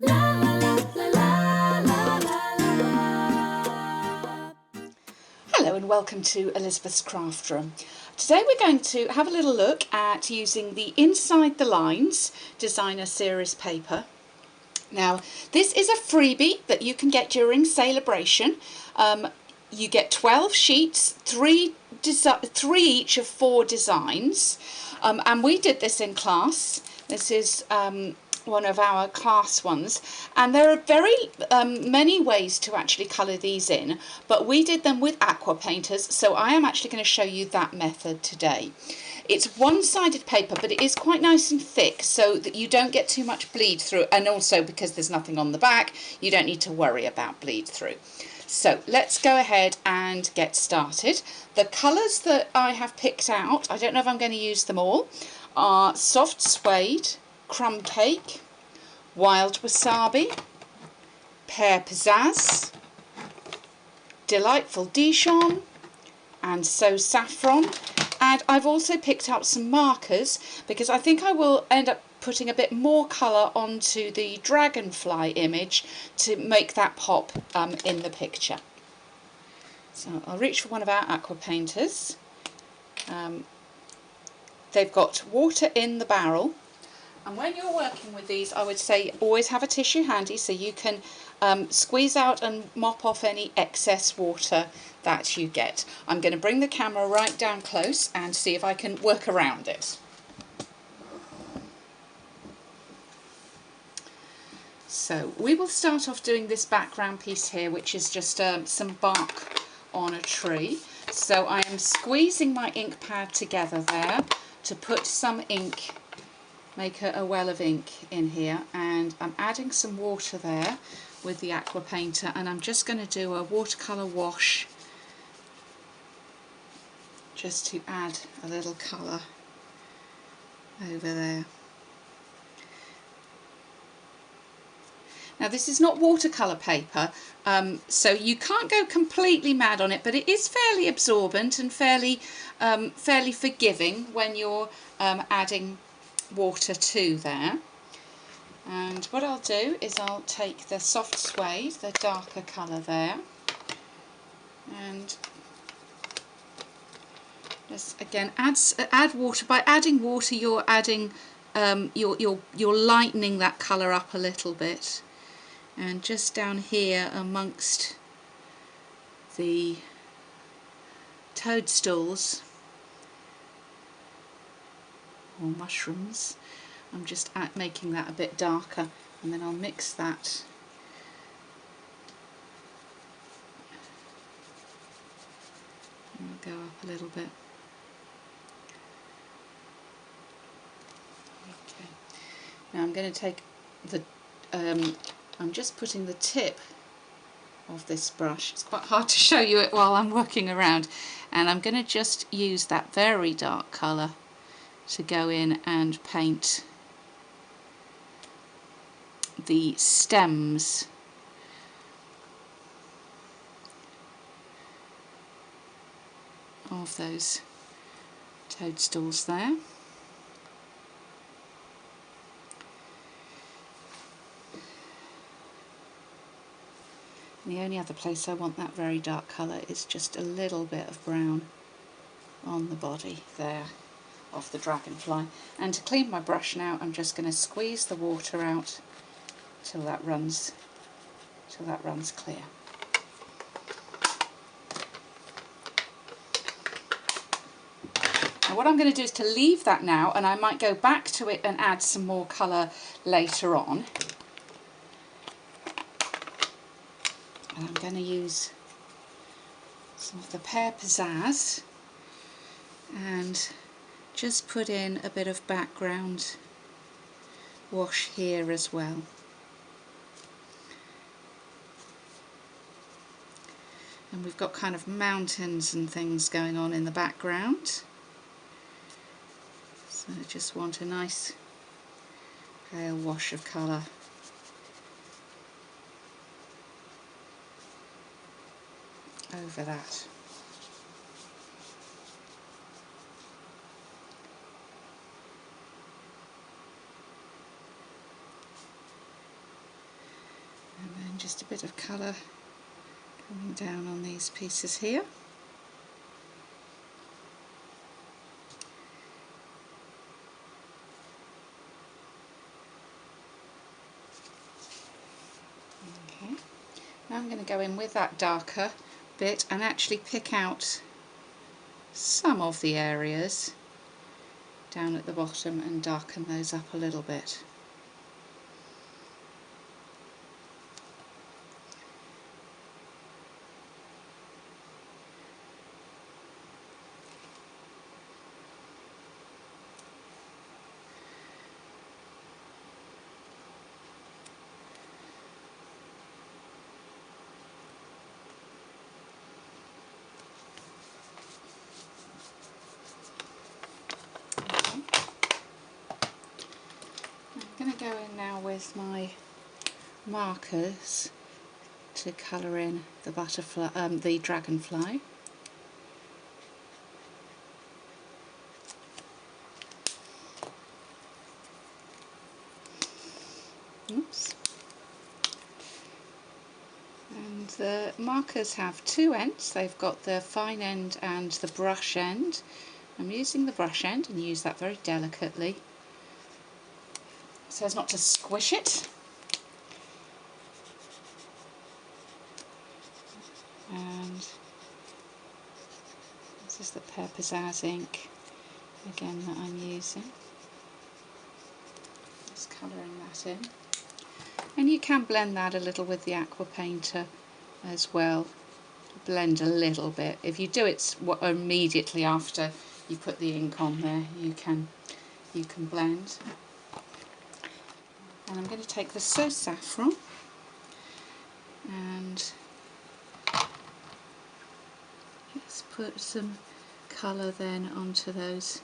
Hello and welcome to Elizabeth's Craft Room. Today we're going to have a little look at using the Inside the Lines designer series paper. Now this is a freebie that you can get during Celebration. You get 12 sheets, three each of 4 designs, and we did this in class. This is one of our class ones, and there are very many ways to actually colour these in, but we did them with Aqua Painters, so I am actually going to show you that method today. It's one-sided paper, but it is quite nice and thick so that you don't get too much bleed through, and also because there's nothing on the back, you don't need to worry about bleed through. So let's go ahead and get started. The colours that I have picked out, I don't know if I'm going to use them all, are Soft Suede, Crumb Cake, Wild Wasabi, Pear Pizzazz, Delightful Dijon, and So Saffron. And I've also picked out some markers because I think I will end up putting a bit more colour onto the dragonfly image to make that pop in the picture. So I'll reach for one of our Aqua Painters. They've got water in the barrel, and when you're working with these I would say always have a tissue handy so you can squeeze out and mop off any excess water that you get. I'm going to bring the camera right down close and see if I can work around it. So we will start off doing this background piece here, which is just some bark on a tree. So I am squeezing my ink pad together there to put some ink, make a well of ink in here, and I'm adding some water there with the Aqua Painter, and I'm just going to do a watercolour wash just to add a little colour over there. Now this is not watercolour paper, so you can't go completely mad on it, but it is fairly absorbent and fairly forgiving when you're adding water to there. And what I'll do is I'll take the Soft Suede, the darker colour there, and just again add water. By adding water you're adding you're lightening that colour up a little bit. And just down here amongst the toadstools or mushrooms, I'm just making that a bit darker, and then I'll mix that and I'll go up a little bit. Okay. Now I'm going to take the I'm just putting the tip of this brush, it's quite hard to show you it while I'm working around, and I'm going to just use that very dark colour to go in and paint the stems of those toadstools there. The only other place I want that very dark colour is just a little bit of brown on the body there of the dragonfly. And to clean my brush now, I'm just going to squeeze the water out till that runs clear. Now what I'm going to do is to leave that now, and I might go back to it and add some more colour later on. And I'm going to use some of the Pear Pizzazz and just put in a bit of background wash here as well. And we've got kind of mountains and things going on in the background. So I just want a nice pale wash of colour. Over that. And then just a bit of colour coming down on these pieces here. Okay, now I'm going to go in with that darker bit and actually pick out some of the areas down at the bottom and darken those up a little bit. I'm going to go in now with my markers to colour in the butterfly, the dragonfly. Oops. And the markers have two ends. They've got the fine end and the brush end. I'm using the brush end and use that very delicately so as not to squish it. And this is the Pear Pizzazz ink again that I'm using. Just colouring that in. And you can blend that a little with the Aqua Painter as well. Blend a little bit. If you do it immediately after you put the ink on there, you can blend. And I'm going to take the So Saffron and just put some colour then onto those.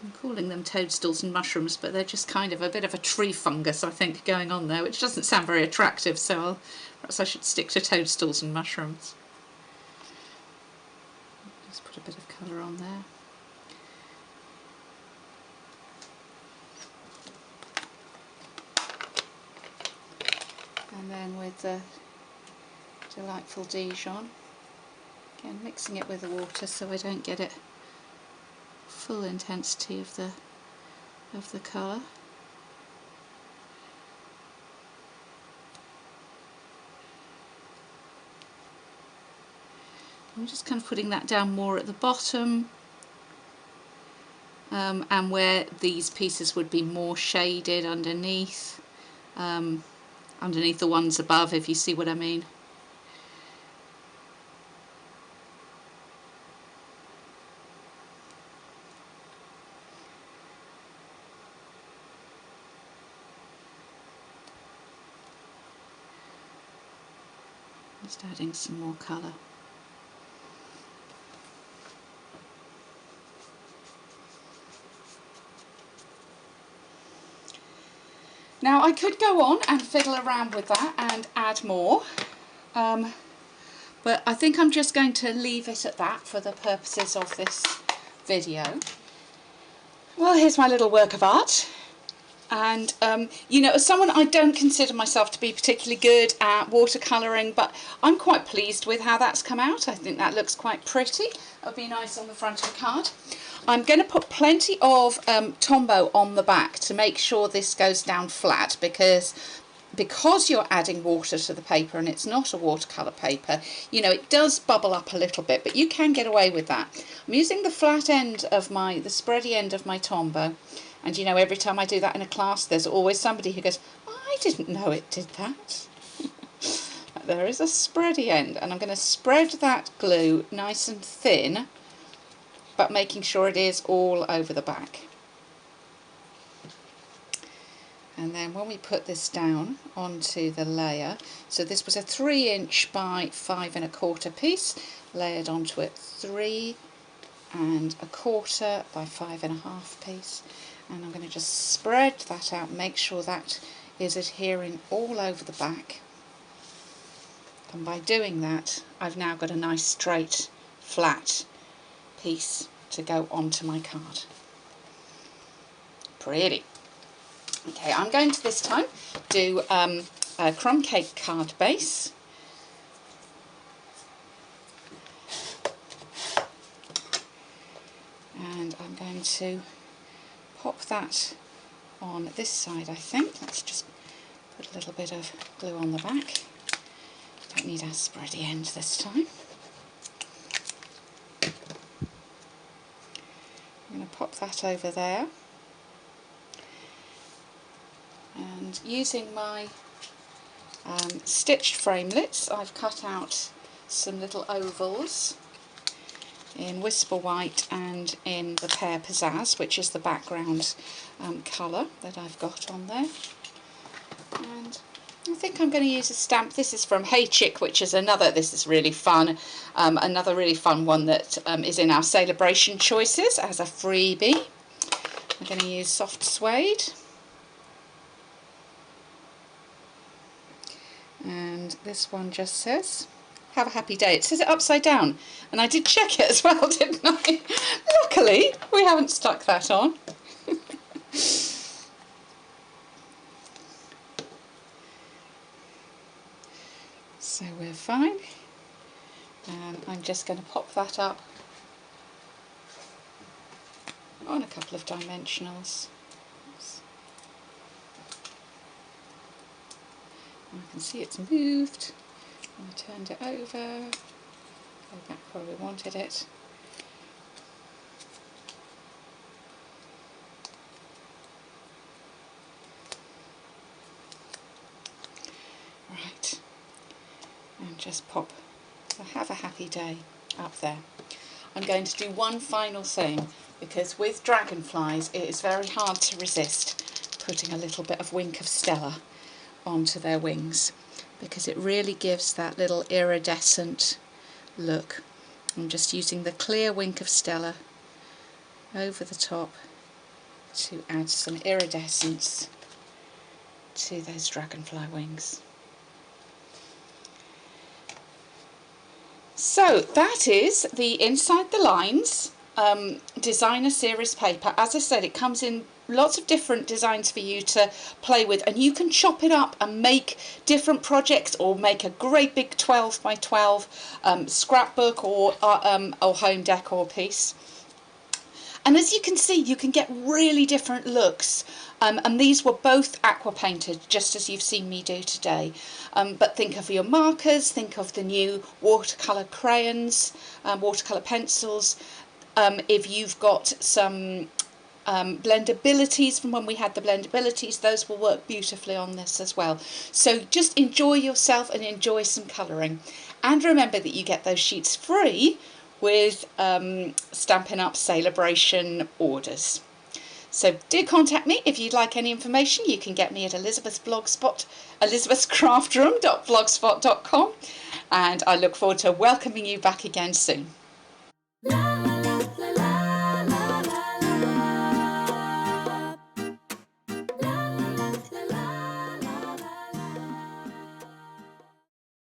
I'm calling them toadstools and mushrooms, but they're just kind of a bit of a tree fungus, I think, going on there, which doesn't sound very attractive, so perhaps I should stick to toadstools and mushrooms. Just put a bit of colour on there. And then with the Delightful Dijon, again mixing it with the water so I don't get it full intensity of the colour. I'm just kind of putting that down more at the bottom, and where these pieces would be more shaded underneath. Underneath the ones above, if you see what I mean. Just adding some more colour. Now I could go on and fiddle around with that and add more, but I think I'm just going to leave it at that for the purposes of this video. Well, here's my little work of art. And you know, as someone, I don't consider myself to be particularly good at watercolouring, but I'm quite pleased with how that's come out. I think that looks quite pretty. It'll be nice on the front of a card. I'm going to put plenty of Tombow on the back to make sure this goes down flat, because you're adding water to the paper and it's not a watercolour paper, you know, it does bubble up a little bit, but you can get away with that. I'm using the flat end of the spready end of my Tombow. And you know, every time I do that in a class, there's always somebody who goes, oh, I didn't know it did that. There is a spready end, and I'm going to spread that glue nice and thin, but making sure it is all over the back. And then when we put this down onto the layer, so this was a 3" by 5 1/4 piece, layered onto it 3 1/4 by 5 1/2 piece. And I'm going to just spread that out, make sure that is adhering all over the back. And by doing that, I've now got a nice straight, flat piece to go onto my card. Pretty. Okay, I'm going to this time do a crumb cake card base. And I'm going to pop that on this side, I think. Let's just put a little bit of glue on the back. Don't need our spready end this time. I'm going to pop that over there. And using my stitched framelits, I've cut out some little ovals in Whisper White and in the Pear Pizzazz, which is the background colour that I've got on there. And I think I'm going to use a stamp. This is from Hey Chick, which is another, this is really fun, another really fun one that is in our Celebration Choices as a freebie. I'm going to use Soft Suede. And this one just says, have a happy day. It says it upside down, and I did check it as well, didn't I? Luckily, we haven't stuck that on. So we're fine. And I'm just going to pop that up on a couple of dimensionals. Oops. I can see it's moved. I turned it over, go back where we wanted it. Right, and just pop the Have a Happy Day up there. I'm going to do one final thing, because with dragonflies it is very hard to resist putting a little bit of Wink of Stella onto their wings, because it really gives that little iridescent look. I'm just using the clear Wink of Stella over the top to add some iridescence to those dragonfly wings. So that is the Inside the Lines designer series paper. As I said, it comes in lots of different designs for you to play with, and you can chop it up and make different projects, or make a great big 12 by 12 scrapbook or home decor piece. And as you can see, you can get really different looks, and these were both aqua painted, just as you've seen me do today. But think of your markers, think of the new watercolour crayons, watercolour pencils. If you've got some blendabilities from when we had the blendabilities, those will work beautifully on this as well. So just enjoy yourself and enjoy some colouring. And remember that you get those sheets free with Stampin' Up Celebration orders. So do contact me if you'd like any information. You can get me at elizabethscraftroom.blogspot.com, and I look forward to welcoming you back again soon.